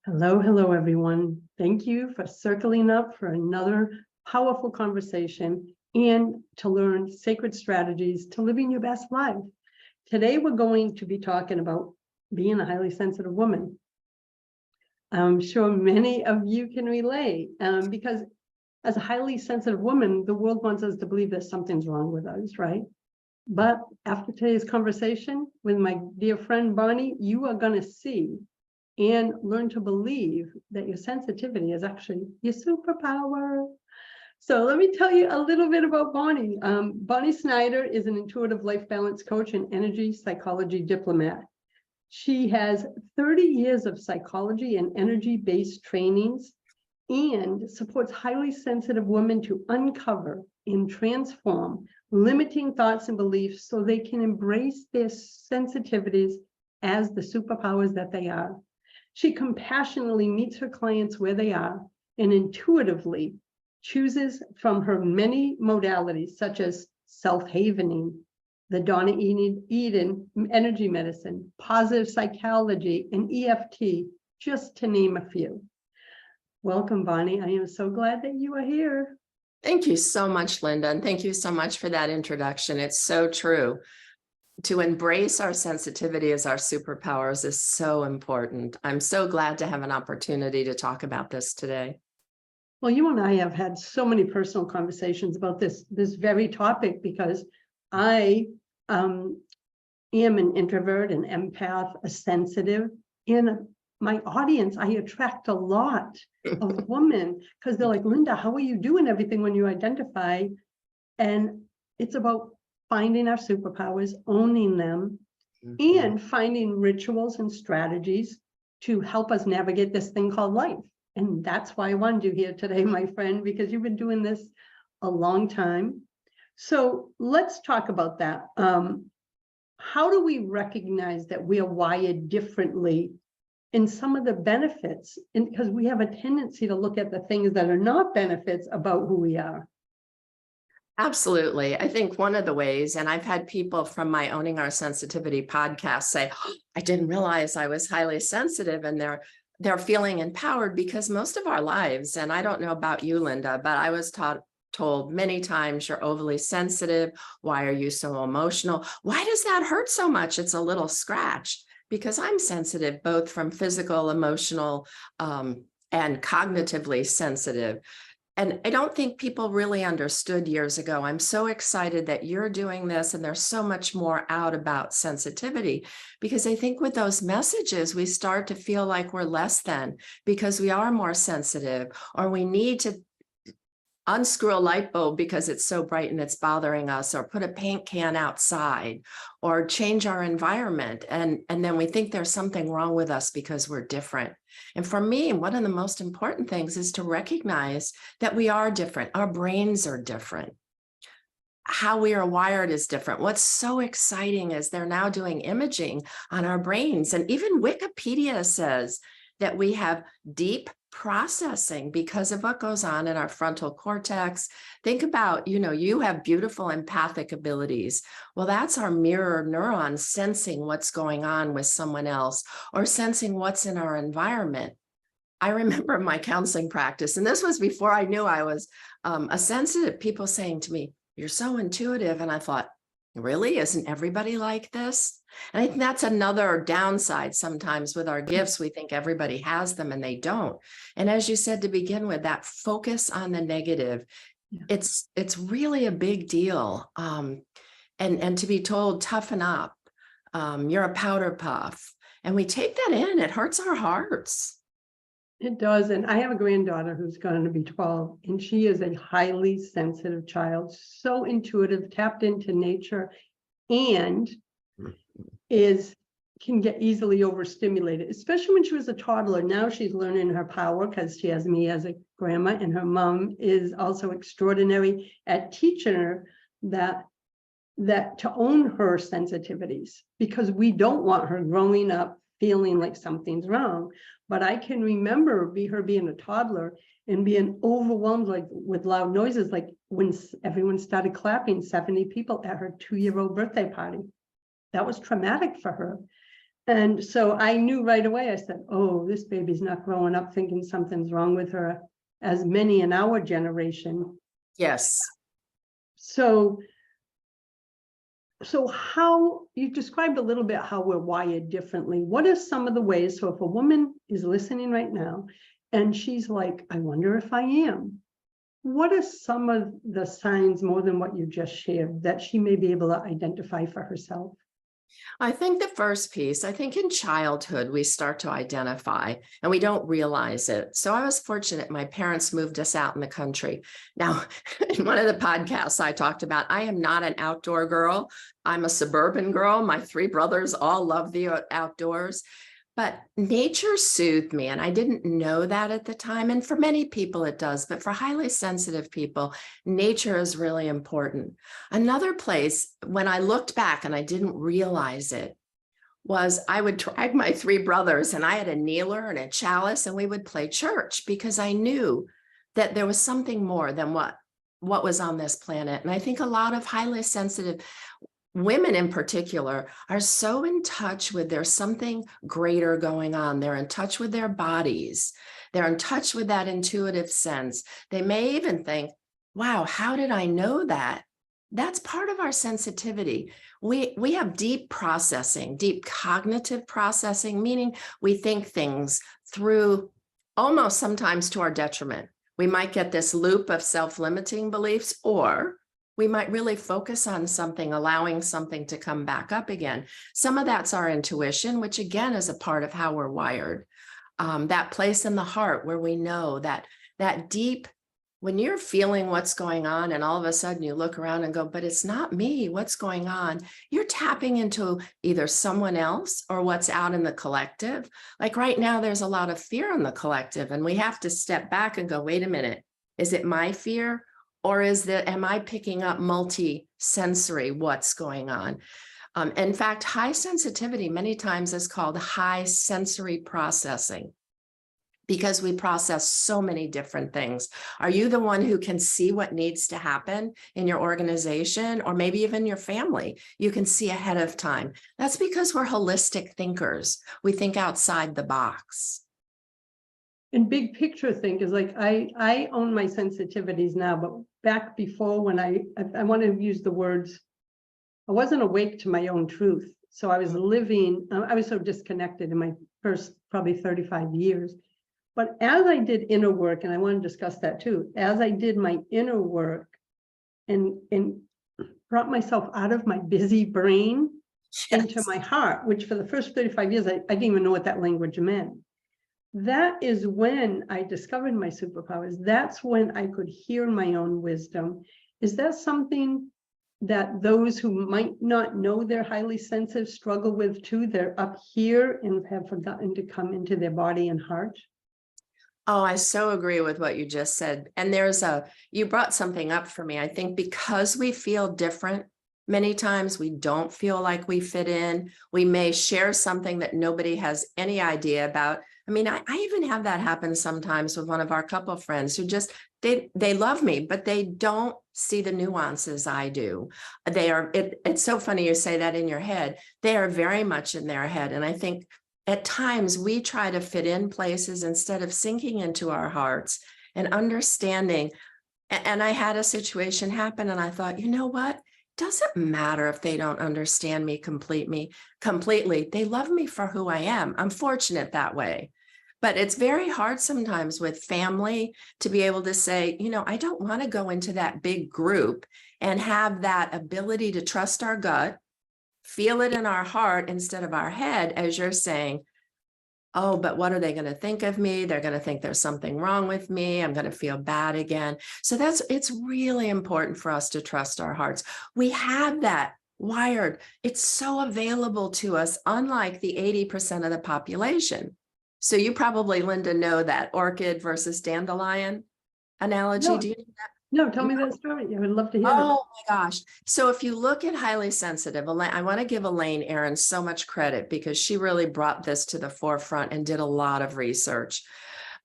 Hello, hello, everyone. Thank you for circling up for another powerful conversation and to learn sacred strategies to living your best life. Today, we're going to be talking about being a highly sensitive woman. I'm sure many of you can relate because as a highly sensitive woman, the world wants us to believe that something's wrong with us, right? But after today's conversation with my dear friend Bonnie, you are going to see and learn to believe that your sensitivity is actually your superpower. So let me tell you a little bit about Bonnie. Bonnie Snyder is an intuitive life balance coach and energy psychology diplomat. She has 30 years of psychology and energy-based trainings and supports highly sensitive women to uncover and transform limiting thoughts and beliefs so they can embrace their sensitivities as the superpowers that they are. She compassionately meets her clients where they are and intuitively chooses from her many modalities, such as self-havening, the Donna Eden energy medicine, positive psychology, and EFT, just to name a few. Welcome, Bonnie. I am so glad that you are here. Thank you so much, Linda, and thank you so much for that introduction. It's so true. To embrace our sensitivity as our superpowers is so important. I'm so glad to have an opportunity to talk about this today. Well, you and I have had so many personal conversations about this very topic because I am an introvert, an empath, a sensitive. In my audience, I attract a lot of women because they're like, Linda, how are you doing everything when you identify? And it's about finding our superpowers, owning them, and finding rituals and strategies to help us navigate this thing called life. And that's why I wanted you here today, my friend, because you've been doing this a long time. So let's talk about that. How do we recognize that we are wired differently in some of the benefits? And because we have a tendency to look at the things that are not benefits about who we are. Absolutely. I think one of the ways, and I've had people from my Owning Our Sensitivity podcast say, oh, I didn't realize I was highly sensitive, and they're feeling empowered because most of our lives, and I don't know about you, Linda, but I was told many times, you're overly sensitive. Why are you so emotional? Why does that hurt so much? It's a little scratch. Because I'm sensitive, both from physical, emotional, and cognitively sensitive. And I don't think people really understood years ago. I'm so excited that you're doing this, and there's so much more out about sensitivity, because I think with those messages, we start to feel like we're less than because we are more sensitive, or we need to unscrew a light bulb because it's so bright and it's bothering us, or put a paint can outside, or change our environment. And then we think there's something wrong with us because we're different. And for me, one of the most important things is to recognize that we are different. Our brains are different. How we are wired is different. What's so exciting is they're now doing imaging on our brains. And even Wikipedia says that we have deep processing because of what goes on in our frontal cortex. Think about, you have beautiful empathic abilities. Well, that's our mirror neuron sensing what's going on with someone else, or sensing what's in our environment. I remember my counseling practice, and this was before I knew I was a sensitive, people saying to me, you're so intuitive. And I thought, really? Isn't everybody like this? And I think that's another downside sometimes with our gifts. We think everybody has them and they don't. And as you said to begin with, that focus on the negative, it's really a big deal. And to be told, toughen up, you're a powder puff. And we take that in, it hurts our hearts. It does. And I have a granddaughter who's going to be 12, and she is a highly sensitive child, so intuitive, tapped into nature, and can get easily overstimulated, especially when she was a toddler. Now she's learning her power because she has me as a grandma, and her mom is also extraordinary at teaching her that to own her sensitivities, because we don't want her growing up feeling like something's wrong. But I can remember her being a toddler and being overwhelmed with loud noises, like when everyone started clapping, 70 people at her 2-year-old birthday party. That was traumatic for her. And so I knew right away, I said, oh, this baby's not growing up thinking something's wrong with her, as many in our generation. Yes. So how you described a little bit how we're wired differently. What are some of the ways? So if a woman is listening right now and she's like, I wonder if I am, what are some of the signs, more than what you just shared, that she may be able to identify for herself? I think the first piece, I think in childhood, we start to identify and we don't realize it. So I was fortunate. My parents moved us out in the country. Now, in one of the podcasts I talked about, I am not an outdoor girl. I'm a suburban girl. My three brothers all love the outdoors. But nature soothed me, and I didn't know that at the time. And for many people, it does. But for highly sensitive people, nature is really important. Another place, when I looked back and I didn't realize it, was I would drag my three brothers, and I had a kneeler and a chalice, and we would play church because I knew that there was something more than what was on this planet. And I think a lot of highly sensitive women in particular are so in touch with there's something greater going on. They're in touch with their bodies. They're in touch with that intuitive sense. They may even think, wow, how did I know that? That's part of our sensitivity. We have deep processing, deep cognitive processing, meaning we think things through almost sometimes to our detriment. We might get this loop of self-limiting beliefs, or we might really focus on something, allowing something to come back up again. Some of that's our intuition, which again is a part of how we're wired. That place in the heart where we know that deep, when you're feeling what's going on and all of a sudden you look around and go, but it's not me, what's going on? You're tapping into either someone else or what's out in the collective. Like right now, there's a lot of fear in the collective, and we have to step back and go, wait a minute, is it my fear? Or am I picking up multi-sensory what's going on? In fact, high sensitivity many times is called high sensory processing because we process so many different things. Are you the one who can see what needs to happen in your organization or maybe even your family? You can see ahead of time. That's because we're holistic thinkers. We think outside the box. And big picture think is like, I own my sensitivities now, but back before when I want to use the words, I wasn't awake to my own truth. So I was living, I was so disconnected in my first probably 35 years. But as I did inner work, and I want to discuss that too, as I did my inner work and brought myself out of my busy brain into my heart, which for the first 35 years, I didn't even know what that language meant. That is when I discovered my superpowers. That's when I could hear my own wisdom. Is that something that those who might not know they're highly sensitive struggle with too? They're up here and have forgotten to come into their body and heart. Oh, I so agree with what you just said. And you brought something up for me. I think because we feel different, many times we don't feel like we fit in. We may share something that nobody has any idea about. I mean, I even have that happen sometimes with one of our couple friends who just, they love me, but they don't see the nuances I do. It's so funny you say that in your head. They are very much in their head. And I think at times we try to fit in places instead of sinking into our hearts and understanding. And I had a situation happen and I thought, you know what? Doesn't matter if they don't understand me completely. They love me for who I am. I'm fortunate that way. But it's very hard sometimes with family to be able to say, you know, I don't want to go into that big group and have that ability to trust our gut, feel it in our heart instead of our head, as you're saying, oh, but what are they going to think of me? They're going to think there's something wrong with me. I'm going to feel bad again. So it's really important for us to trust our hearts. We have that wired. It's so available to us, unlike the 80% of the population. So you probably, Linda, know that orchid versus dandelion analogy. No. Do you know that? No, tell me that story. I would love to hear it. Oh my gosh. So if you look at highly sensitive, I want to give Elaine Aron so much credit because she really brought this to the forefront and did a lot of research.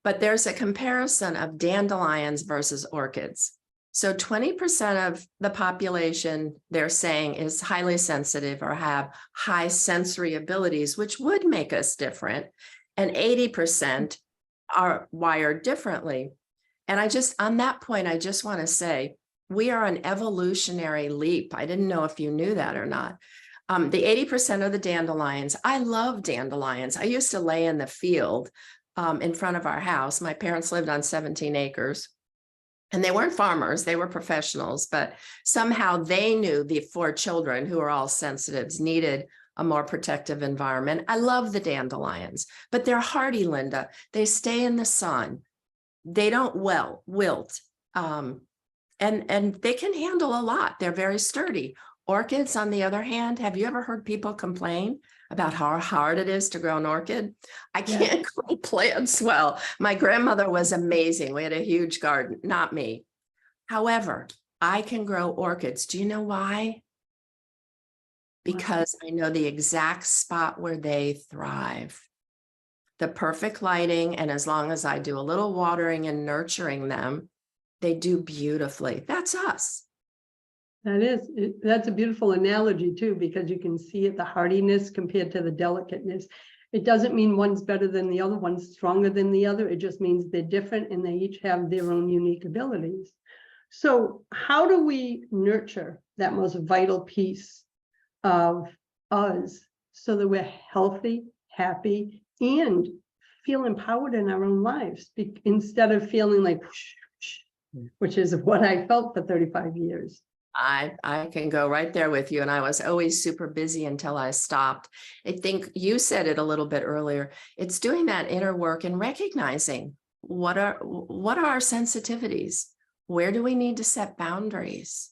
But there's a comparison of dandelions versus orchids. So 20% of the population, they're saying, is highly sensitive or have high sensory abilities, which would make us different. And 80% are wired differently. And on that point, I just want to say, we are an evolutionary leap. I didn't know if you knew that or not. The 80% of the dandelions, I love dandelions. I used to lay in the field in front of our house. My parents lived on 17 acres. And they weren't farmers, they were professionals, but somehow they knew the 4 children who are all sensitives needed a more protective environment. I love the dandelions, but they're hardy, Linda. They stay in the sun. They don't wilt. And they can handle a lot. They're very sturdy. Orchids, on the other hand, have you ever heard people complain about how hard it is to grow an orchid? I can't grow plants well. My grandmother was amazing. We had a huge garden, not me. However, I can grow orchids. Do you know why? Because I know the exact spot where they thrive. The perfect lighting, and as long as I do a little watering and nurturing them, they do beautifully. That's us. That's a beautiful analogy too, because you can see it, the hardiness compared to the delicateness. It doesn't mean one's better than the other, one's stronger than the other. It just means they're different and they each have their own unique abilities. So how do we nurture that most vital piece of us so that we're healthy, happy, and feel empowered in our own lives instead of feeling like, which is what I felt for 35 years. I can go right there with you. And I was always super busy until I stopped. I think you said it a little bit earlier. It's doing that inner work and recognizing what are our sensitivities? Where do we need to set boundaries?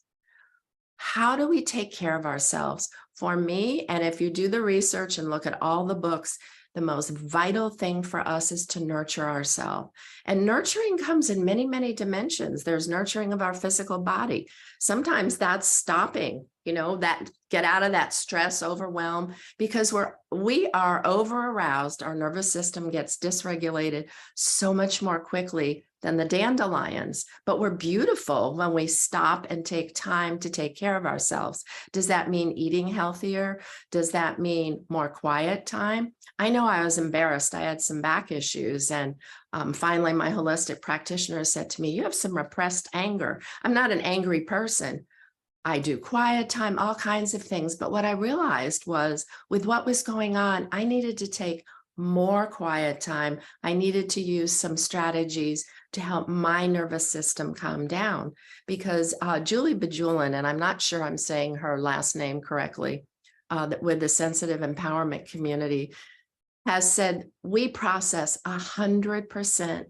How do we take care of ourselves? For me, and if you do the research and look at all the books, the most vital thing for us is to nurture ourselves. And nurturing comes in many, many dimensions. There's nurturing of our physical body. Sometimes that's stopping, that get out of that stress, overwhelm, because we are over aroused. Our nervous system gets dysregulated so much more quickly than the dandelions, but we're beautiful when we stop and take time to take care of ourselves. Does that mean eating healthier? Does that mean more quiet time? I know I was embarrassed. I had some back issues, and finally my holistic practitioner said to me, you have some repressed anger. I'm not an angry person. I do quiet time, all kinds of things. But what I realized was with what was going on, I needed to take more quiet time. I needed to use some strategies to help my nervous system calm down, because Julie Bajulin, and I'm not sure I'm saying her last name correctly, with the sensitive empowerment community, has said we process 100%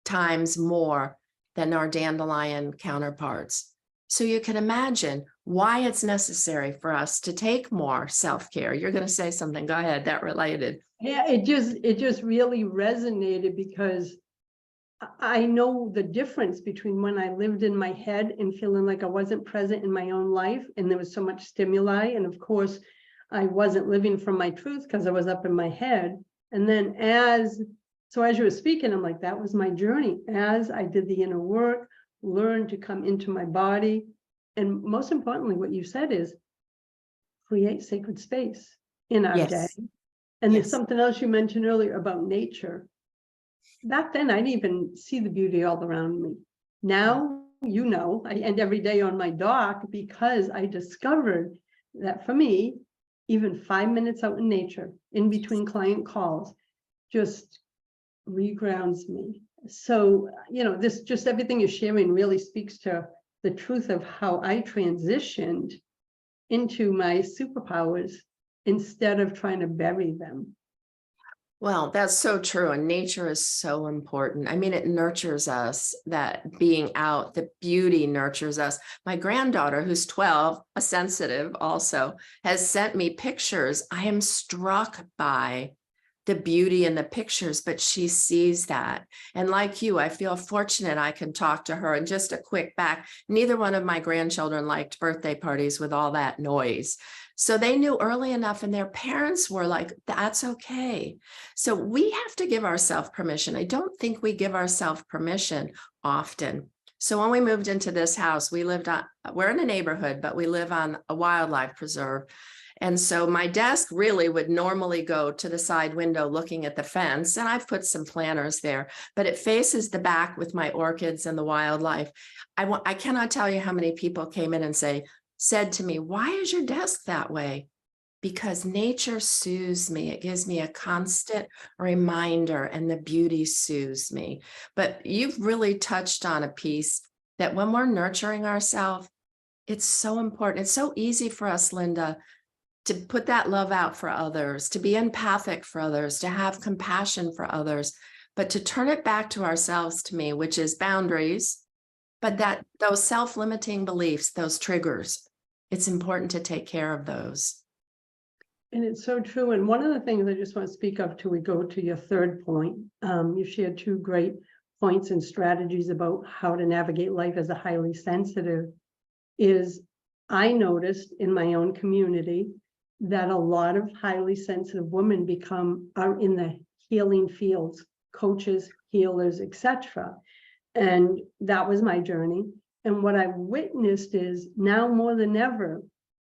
times more than our dandelion counterparts. So you can imagine why it's necessary for us to take more self-care. You're going to say something. Go ahead. That related. Yeah, it just really resonated because I know the difference between when I lived in my head and feeling like I wasn't present in my own life, and there was so much stimuli. And of course, I wasn't living from my truth because I was up in my head. And then as you were speaking, I'm like, that was my journey. As I did the inner work, learned to come into my body. And most importantly, what you said is create sacred space in our day. And there's something else you mentioned earlier about nature. Back then, I didn't even see the beauty all around me. Now, I end every day on my dock because I discovered that for me, even 5 minutes out in nature, in between client calls, just regrounds me. So, this just everything you're sharing really speaks to the truth of how I transitioned into my superpowers instead of trying to bury them. Well, that's so true. And nature is so important. I mean, it nurtures us, that being out, the beauty nurtures us. My granddaughter, who's 12, a sensitive also, has sent me pictures. I am struck by the beauty in the pictures, but she sees that. And like you, I feel fortunate I can talk to her. And just a quick back, neither one of my grandchildren liked birthday parties with all that noise. So they knew early enough, and their parents were like, that's okay. So we have to give ourselves permission. I don't think we give ourselves permission often So when we moved into this house, we're in a neighborhood, but we live on a wildlife preserve. And so my desk really would normally go to the side window looking at the fence, and I've put some planters there, but it faces the back with my orchids and the wildlife. I cannot tell you how many people came in and said to me, why is your desk that way? Because nature soothes me. It gives me a constant reminder, and the beauty soothes me. But you've really touched on a piece that when we're nurturing ourselves, it's so important. It's so easy for us, Linda, to put that love out for others, to be empathic for others, to have compassion for others, but to turn it back to ourselves, to me, which is boundaries, but that those self-limiting beliefs, those triggers, it's important to take care of those. And it's so true. And one of the things I just want to speak of till we go to your third point, you shared two great points and strategies about how to navigate life as a highly sensitive, is I noticed in my own community that a lot of highly sensitive women are in the healing fields, coaches, healers, etc. And that was my journey. And what I witnessed is now more than ever,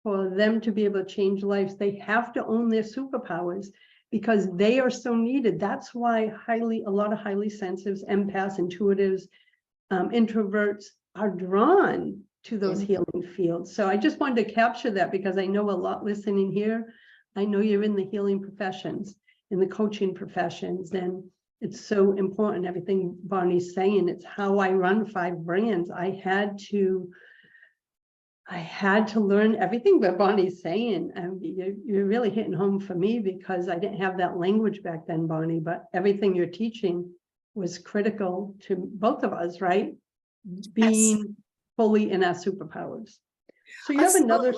for them to be able to change lives, they have to own their superpowers because they are so needed. That's why a lot of highly sensitives, empaths, intuitives, introverts are drawn to those healing fields. So I just wanted to capture that because I know a lot listening here. I know you're in the healing professions, in the coaching professions, and it's so important. Everything Bonnie's saying, it's how I run 5 brands. I had to learn everything that Bonnie's saying. You're really hitting home for me because I didn't have that language back then, Bonnie, but everything you're teaching was critical to both of us, right? Being fully in our superpowers. So you have another.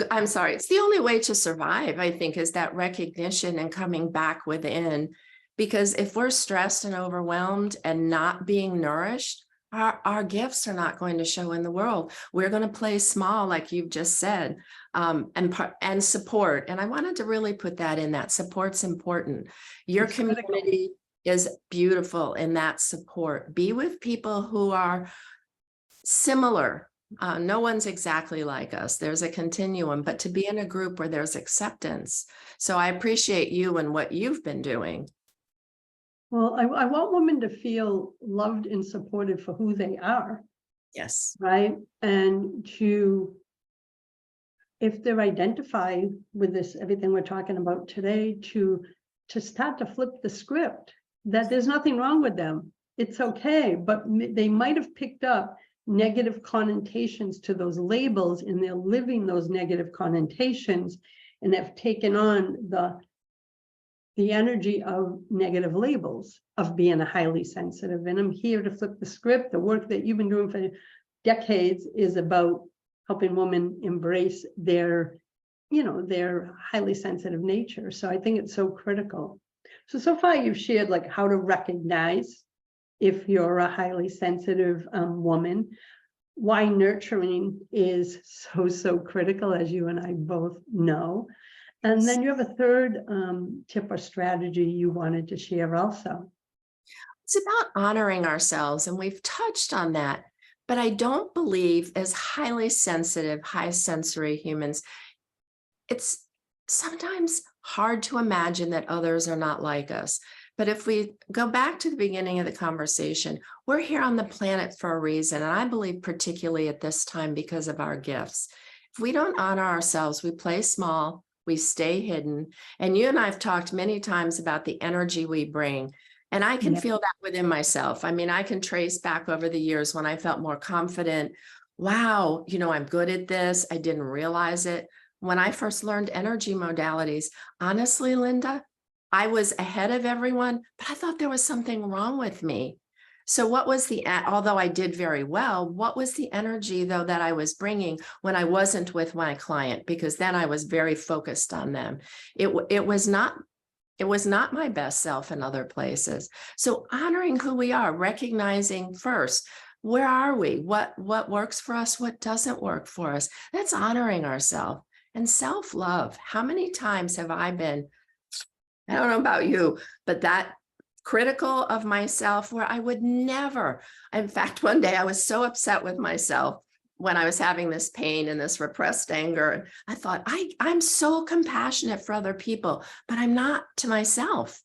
I'm sorry. It's the only way to survive, I think, is that recognition and coming back within. Because if we're stressed and overwhelmed and not being nourished, our gifts are not going to show in the world. We're going to play small, like you've just said, and support. And I wanted to really put that in, that support's important. Your community is beautiful in that support. Be with people who are similar. No one's exactly like us. There's a continuum, but to be in a group where there's acceptance. So I appreciate you and what you've been doing. Well, I want women to feel loved and supported for who they are. Yes. Right. And if they're identified with this, everything we're talking about today, to start to flip the script, that there's nothing wrong with them. It's okay. But they might have picked up negative connotations to those labels, and they're living those negative connotations and have taken on the energy of negative labels of being a highly sensitive. And I'm here to flip the script. The work that you've been doing for decades is about helping women embrace their highly sensitive nature. So I think it's so critical. So far you've shared like how to recognize if you're a highly sensitive woman, why nurturing is so critical, as you and I both know. And then you have a third tip or strategy you wanted to share also. It's about honoring ourselves, and we've touched on that, but I don't believe as highly sensitive, high sensory humans, it's sometimes hard to imagine that others are not like us. But if we go back to the beginning of the conversation, we're here on the planet for a reason. And I believe particularly at this time because of our gifts. If we don't honor ourselves, we play small, we stay hidden. And you and I have talked many times about the energy we bring. And I can feel that within myself. I mean, I can trace back over the years when I felt more confident. Wow, I'm good at this. I didn't realize it. When I first learned energy modalities, honestly, Linda, I was ahead of everyone, but I thought there was something wrong with me. So what was although I did very well, what was the energy though that I was bringing when I wasn't with my client? Because then I was very focused on them. It was not my best self in other places. So honoring who we are, recognizing first, where are we? What works for us? What doesn't work for us? That's honoring ourselves. And self-love. How many times have I don't know about you, but that critical of myself where I would never. In fact, one day I was so upset with myself when I was having this pain and this repressed anger. I thought, I'm so compassionate for other people, but I'm not to myself.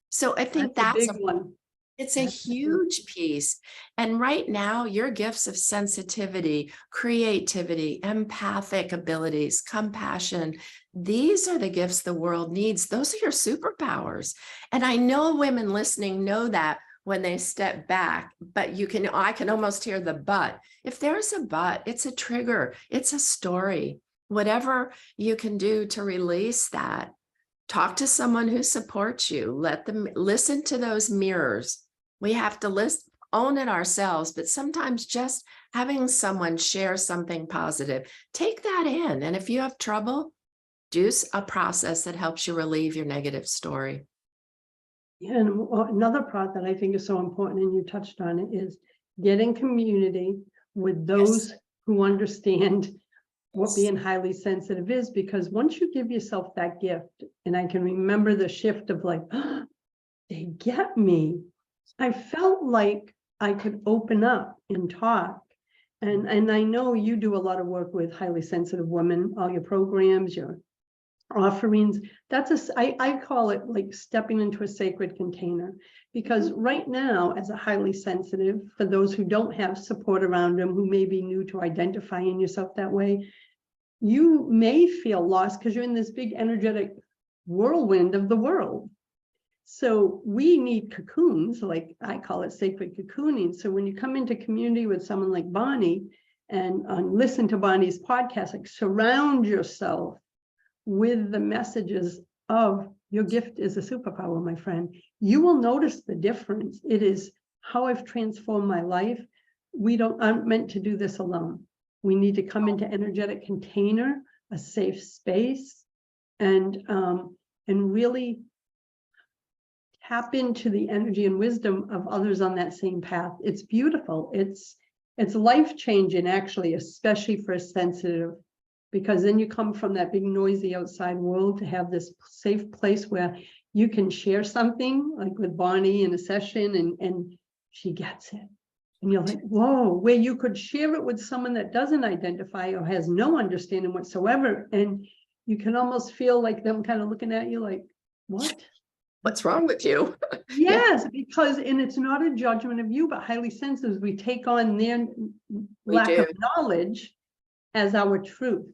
So I think That's a that's big one. it's a That's a big- huge piece. And right now, your gifts of sensitivity, creativity, empathic abilities, compassion, these are the gifts the world needs. Those are your superpowers. And I know women listening know that when they step back, but I can almost hear the but. If there's a but, it's a trigger, it's a story. Whatever you can do to release that. Talk to someone who supports you. Let them listen to those mirrors. We have to own it ourselves, but sometimes just having someone share something positive, take that in. And if you have trouble, do a process that helps you relieve your negative story. And another part that I think is so important, and you touched on it, is get in community with those who understand what being highly sensitive is, because once you give yourself that gift, and I can remember the shift of like, oh, they get me. I felt like I could open up and talk. And I know you do a lot of work with highly sensitive women, all your programs, your offerings. I call it like stepping into a sacred container, because right now, as a highly sensitive, for those who don't have support around them, who may be new to identifying yourself that way, you may feel lost because you're in this big energetic whirlwind of the world. So we need cocoons, like I call it sacred cocooning. So when you come into community with someone like Bonnie and listen to Bonnie's podcast, like surround yourself with the messages of your gift is a superpower, my friend. You will notice the difference. It is how I've transformed my life. I'm meant to do this alone. We need to come into energetic container, a safe space, and really tap into the energy and wisdom of others on that same path. It's beautiful. It's life-changing, actually, especially for a sensitive, because then you come from that big noisy outside world to have this safe place where you can share something, like with Bonnie in a session, and she gets it. And you're like, whoa, where you could share it with someone that doesn't identify or has no understanding whatsoever. And you can almost feel like them kind of looking at you like, what? What's wrong with you? Yes, because, and it's not a judgment of you, but highly sensitive, we take on their lack of knowledge as our truth.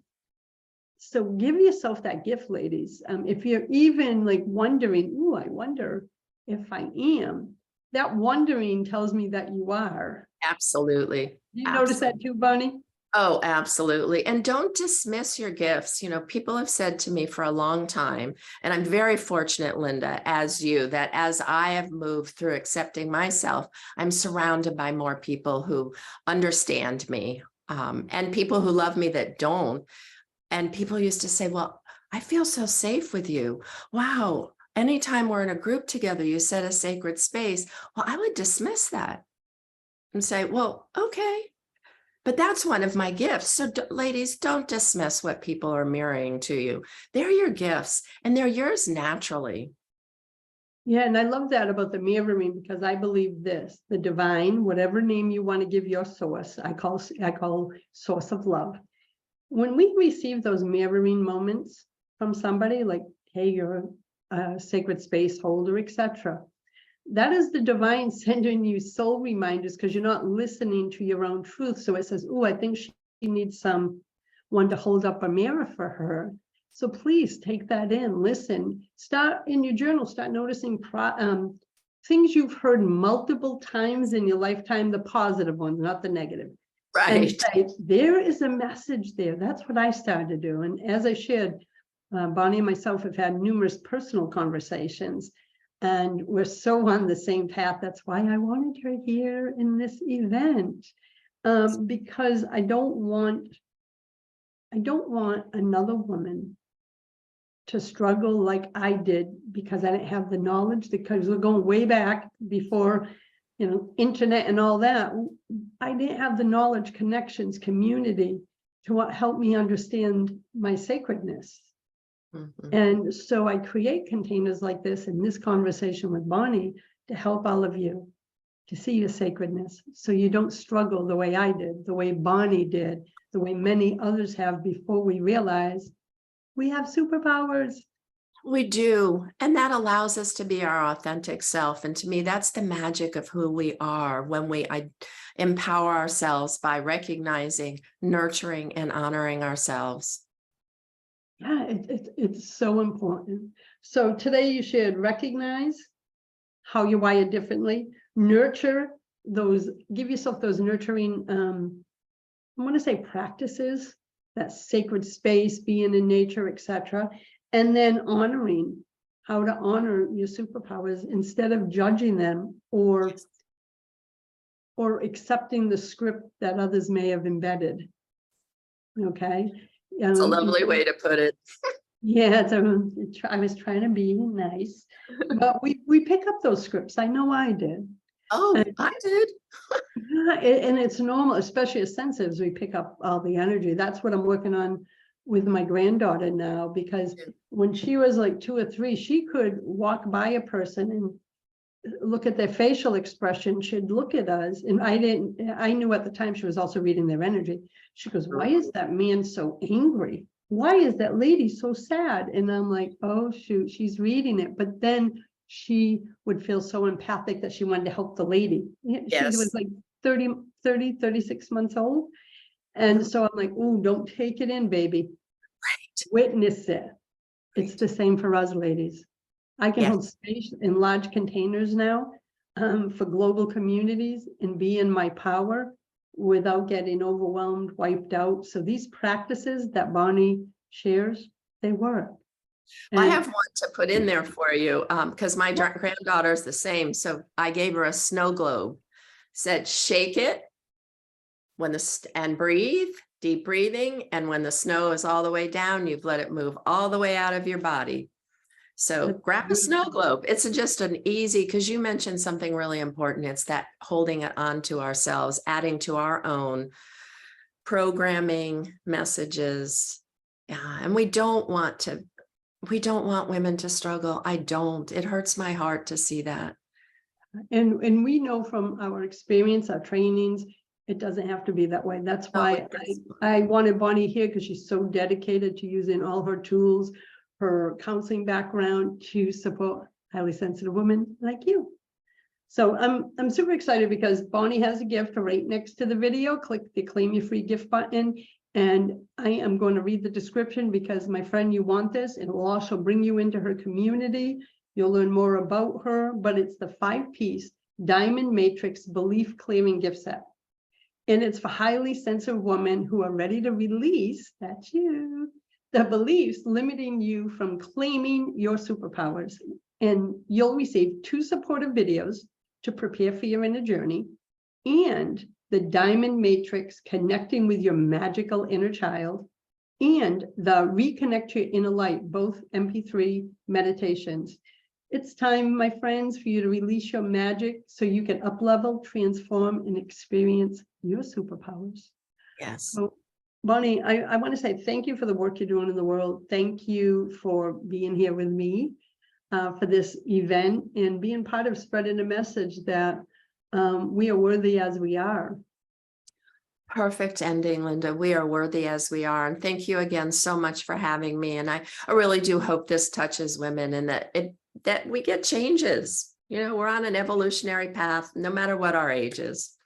So give yourself that gift, ladies. If you're even like wondering, ooh, I wonder if I am, that wondering tells me that you are. Absolutely. You notice that too, Bonnie? Oh, absolutely. And don't dismiss your gifts. You know, people have said to me for a long time, and I'm very fortunate, Linda, as you, that as I have moved through accepting myself, I'm surrounded by more people who understand me, and people who love me that don't. And people used to say, well, I feel so safe with you. Wow. Anytime we're in a group together, you set a sacred space. Well, I would dismiss that and say, well, okay. But that's one of my gifts. So ladies, don't dismiss what people are mirroring to you. They're your gifts and they're yours naturally. Yeah, and I love that about the mirroring, because I believe this, the divine, whatever name you want to give your source, I call source of love. When we receive those mirroring moments from somebody like, hey, you're a sacred space holder, etc., that is the divine sending you soul reminders, because you're not listening to your own truth. So it says, oh, I think she needs someone to hold up a mirror for her. So please take that in, listen, start in your journal, start noticing things you've heard multiple times in your lifetime, the positive ones, not the negative. Right. And say, there is a message there. That's what I started to do. And as I shared, Bonnie and myself have had numerous personal conversations, and we're so on the same path. That's why I wanted her here in this event, because I don't want another woman to struggle like I did, because I didn't have the knowledge, because we're going way back before, internet and all that. I didn't have the knowledge, connections, community to what helped me understand my sacredness. Mm-hmm. And so I create containers like this in this conversation with Bonnie to help all of you to see your sacredness so you don't struggle the way I did, the way Bonnie did, the way many others have before we realize we have superpowers. We do. And that allows us to be our authentic self. And to me, that's the magic of who we are when we empower ourselves by recognizing, nurturing, and honoring ourselves. Yeah, it's so important. So today you should recognize how you're wired differently, nurture those, give yourself those nurturing, I want to say practices, that sacred space, being in nature, etc. And then honoring, how to honor your superpowers instead of judging them or accepting the script that others may have embedded. Okay. It's a lovely way to put it. Yeah, I was trying to be nice, but we pick up those scripts. I know I did. Oh, I did. Yeah, and it's normal, especially as sensitives, we pick up all the energy. That's what I'm working on with my granddaughter now, because when she was like 2 or 3, she could walk by a person and look at their facial expression. She'd look at us, and I knew at the time she was also reading their energy. She goes, "Why is that man so angry? Why is that lady so sad?" And I'm like, oh shoot, she's reading it. But then she would feel so empathic that she wanted to help the lady. Yes. She was like 36 months old. And so I'm like, oh, don't take it in, baby. Right. Witness it. It's the same for us ladies. I can hold space in large containers now for global communities and be in my power without getting overwhelmed, wiped out. So these practices that Bonnie shares, they work. I have one to put in there for you because my granddaughter is the same. So I gave her a snow globe, said, shake it and breathe, deep breathing. And when the snow is all the way down, you've let it move all the way out of your body. So grab a snow globe. It's just an easy, because you mentioned something really important. It's that holding it onto ourselves, adding to our own programming messages. Yeah, and we don't want women to struggle. It hurts my heart to see that. And we know from our experience, our trainings, it doesn't have to be that way. That's why I wanted Bonnie here, because she's so dedicated to using all her tools, her counseling background to support highly sensitive women like you. So I'm super excited because Bonnie has a gift right next to the video. Click the claim your free gift button. And I am going to read the description because, my friend, you want this. It will also bring you into her community. You'll learn more about her, but it's the 5-piece Diamond Matrix Belief Clearing Gift Set. And it's for highly sensitive women who are ready to release, that's you, the beliefs limiting you from claiming your superpowers. And you'll receive 2 supportive videos to prepare for your inner journey, and the Diamond Matrix Connecting with Your Magical Inner Child, and the Reconnect to Your Inner Light, both MP3 meditations. It's time, my friends, for you to release your magic so you can up-level, transform, and experience your superpowers. Yes. So, Bonnie, I want to say thank you for the work you're doing in the world. Thank you for being here with me for this event and being part of spreading a message that we are worthy as we are. Perfect ending, Linda. We are worthy as we are. And thank you again so much for having me. And I really do hope this touches women and that we get changes. You know, we're on an evolutionary path, no matter what our age is.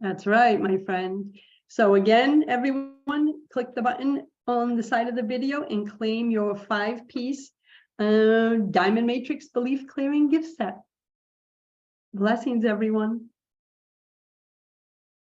That's right, my friend. So again, everyone, click the button on the side of the video and claim your 5-piece Diamond Matrix Belief Clearing gift set. Blessings, everyone.